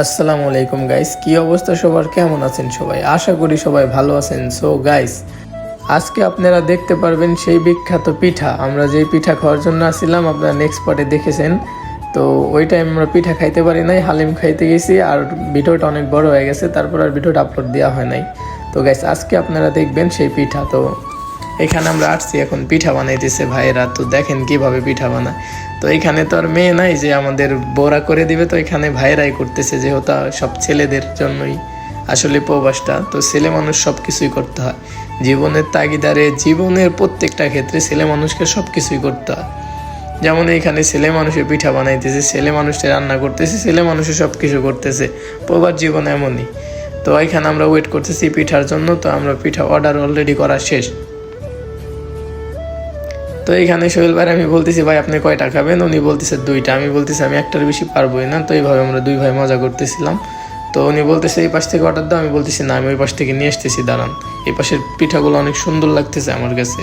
আসসালামু আলাইকুম গাইস, কি অবস্থা সবার, কেমন আছেন সবাই? আশা করি সবাই ভালো আছেন। সো গাইস, আজকে আপনারা দেখতে পারবেন সেই বিখ্যাত পিঠা। আমরা যেই পিঠা খাওয়ার জন্য আসছিলাম, আপনারা নেক্সট পার্টে দেখেছেন। তো ওই টাইম আমরা পিঠা খাইতে পারি নাই, হালিম খাইতে গেছি, আর ভিডিওটা অনেক বড় হয়ে গেছে, তারপর আর ভিডিওটা আপলোড দেওয়া হয় নাই। তো গাইস, আজকে আপনারা দেখবেন সেই পিঠা। তো এখানে আমরা আসছি, এখন পিঠা বানাইতেছে ভাইয়েরা। তো দেখেন কিভাবে পিঠা বানায়। তো এখানে তো আর মেয়ে নাই যে আমাদের বোরা করে দিবে, তো এখানে ভাইয়েরাই করতেছে, যেহেতু সব ছেলেদের জন্যই আসলে প্রবাসটা। তো ছেলে মানুষ সব কিছুই করতে হয় জীবনের তাগিদারে, জীবনের প্রত্যেকটা ক্ষেত্রে ছেলে মানুষকে সব কিছুই করতে হয়। যেমন এখানে ছেলে মানুষের পিঠা বানাইতেছে, ছেলে মানুষটা রান্না করতেছে, ছেলে মানুষের সব কিছু করতেছে। প্রবাস জীবন এমনই। তো এখানে আমরা ওয়েট করতেছি পিঠার জন্য। তো আমরা পিঠা অর্ডার অলরেডি করা শেষ। তো এইখানে সোহেল ভাই আমি বলতেছি, ভাই আপনি কয়টা খাবেন? উনি বলতেছে দুইটা। আমি বলতেছি আমি একটার বেশি পারবোই না। তো এইভাবে আমরা দুই ভাই মজা করতেছিলাম। তো উনি বলতেছে এই পাশ থেকে অর্ডার দাও। আমি বলতেছি না, আমি ওই পাশ থেকে নিয়ে আসতেছি, দাঁড়ান। এই পাশের পিঠাগুলো অনেক সুন্দর লাগতেছে আমার কাছে।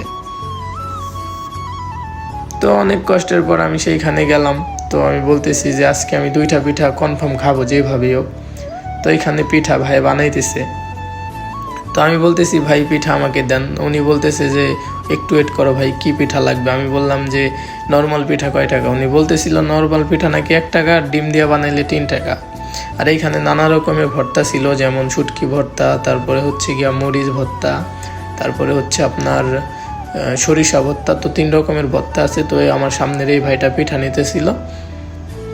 তো অনেক কষ্টের পর আমি সেইখানে গেলাম। তো আমি বলতেছি যে আজকে আমি দুইটা পিঠা কনফার্ম খাবো যেভাবেই হোক। তো এইখানে পিঠা ভাই বানাইতেছে। তো আমি বলতেছি ভাই পিঠা আমাকে দেন। উনি বলতেছে যে একটু ওয়েট করো ভাই, কি পিঠা লাগবে? আমি বললাম যে নর্মাল পিঠা কয় টাকা? উনি বলতেছিল নর্মাল পিঠা নাকি 1 টাকা, ডিম দিয়ে বানাইলে 3 টাকা। আর এইখানে নানা রকমের ভর্তা ছিল, যেমন শুটকি ভর্তা, তারপরে হচ্ছে গিয়া মরিচ ভর্তা, তারপরে হচ্ছে আপনার সরিষা ভর্তা। তো 3 রকমের ভর্তা আছে। তো আমার সামনের এই ভাইটা পিঠা নিতেছিল।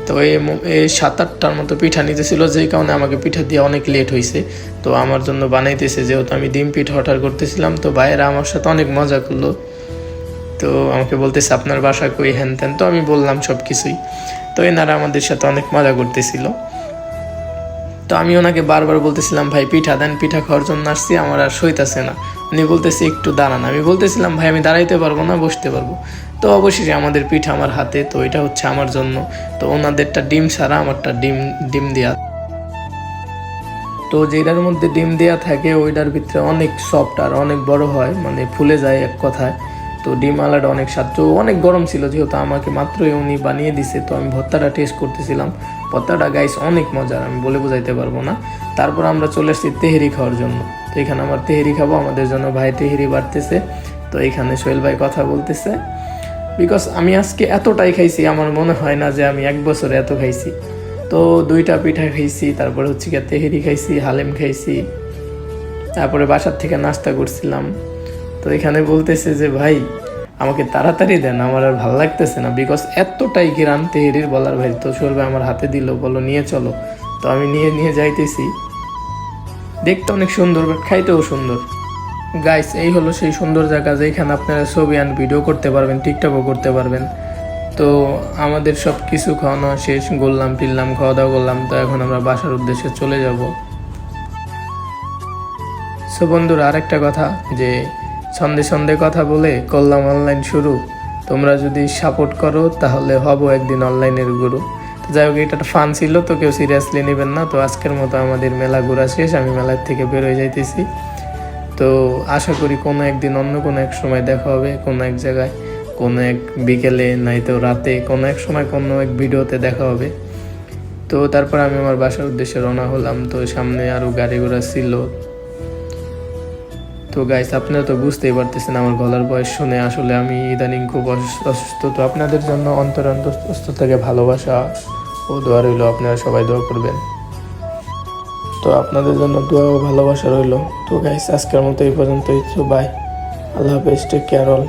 তো এই 7-8টার মতো পিঠা নিতেছিল, যেই কারণে আমাকে পিঠা দিয়ে অনেক লেট হয়েছে। তো আমার জন্য বানাইতেছে, যেহেতু আমি ডিম পিঠা অর্ডার করতেছিলাম। তো ভাইয়েরা আমার সাথে অনেক মজা করলো। তো আমাকে বলতেছে আপনার বাসা কই, হ্যান ত্যান। তো আমি বললাম সব কিছুই। তো এনারা আমাদের সাথে অনেক মজা করতেছিল। তো আমি ওনাকে বারবার বলতেছিলাম ভাই পিঠা দেন, পিঠা খাওয়ার জন্য আসছি, আমার আর সইতাছে না। উনি বলতেছে একটু দাঁড়ান। আমি বলতেছিলাম ভাই আমি দাঁড়াইতে পারবো না, বসতে পারবো। তো অবশেষে আমাদের পিঠা আমার হাতে। তো এটা হচ্ছে আমার জন্য। তো ওনাদেরটা ডিম ছাড়া, আমারটা ডিম ডিম দেওয়া। তো যেটার মধ্যে ডিম দেওয়া থাকে ওইটার ভিতরে অনেক সফট আর অনেক বড় হয়, মানে ফুলে যায় এক কথায়। তো ডিম আলাদা অনেক স্বাদ। তো অনেক গরম ছিল, যেহেতু আমাকে মাত্রই উনি বানিয়ে দিছে। তো আমি ভর্তাটা টেস্ট করতেছিলাম। ভর্তাটা গাইস অনেক মজার, আমি বলে বোঝাইতে পারবো না। তারপর আমরা চলে আসছি তেহেরি খাওয়ার জন্য। তো এখানে আমার তেহেরি খাবো, আমাদের জন্য ভাই তেহেরি বাড়তেছে। তো এখানে সোহেল ভাই কথা বলতেছে, বিকজ আমি আজকে এতটাই খাইছি, আমার মনে হয় না যে আমি 1 বছরে এত খাইছি। তো 2টা পিঠা খাইছি, তারপরে হচ্ছে গিয়ে তেহেরি খাইছি, হালিম খাইছি, তারপরে বাসার থেকে নাস্তা করছিলাম। তো এখানে বলতেছে যে ভাই আমাকে তাড়াতাড়ি দেন, আমার আর ভালো লাগতেছে না, বিকজ এতটাই ঘিরান তেহেরির বলার ভাই। তো সোহেল ভাই আমার হাতে দিল, বলো নিয়ে চলো। তো আমি নিয়ে যাইতেছি। দেখতে অনেক সুন্দর, বাট খাইতেও সুন্দর। গাইস, এই হলো সেই সুন্দর জায়গা যেখানে আপনারা ছবি অ্যান্ড ভিডিও করতে পারবেন, টিকটকও করতে পারবেন। তো আমাদের সব কিছু খাওয়ানো শেষ, ঘুরলাম ফিরলাম, খাওয়া দাওয়া করলাম। তো এখন আমরা বাসার উদ্দেশ্যে চলে যাব। সো বন্ধুরা, আরেকটা কথা, যে সন্ধে সন্ধে কথা বলে করলাম অনলাইন শুরু। তোমরা যদি সাপোর্ট করো তাহলে হব একদিন অনলাইনের গুরু। তো যাই হোক, এটা ফান ছিল, তো কেউ সিরিয়াসলি নেবেন না। তো আজকের মতো আমাদের মেলা ঘোরা শেষ, আমি মেলার থেকে বেরোয় যাইতেছি। তো আশা করি কোনো একদিন অন্য কোনো এক সময় দেখা হবে, কোনো এক জায়গায়, কোনো এক বিকেলে, নয়তো রাতে, কোনো এক সময় কোনো এক ভিডিওতে দেখা হবে। তো তারপর আমি আমার বাসার উদ্দেশ্যে রওনা হলাম। তো সামনে আরও গাড়ি ঘোড়া ছিল। তো গাইস, আপনারা তো বুঝতেই পারতেছেন আমার গলার বয়স শুনে, আসলে আমি ইদানিং খুব অসুস্থ। তো আপনাদের জন্য অন্তঃস্থ থেকে ভালোবাসা ও দোয়া রইল, আপনারা সবাই দোয়া করবেন। তো আপনাদের জন্য দোয়া ও ভালোবাসা রইল। তো গাইস, আজকের মতো এই পর্যন্তই। তো বাই, আল্লাহ হাফেজ, টেক কেয়ার অল।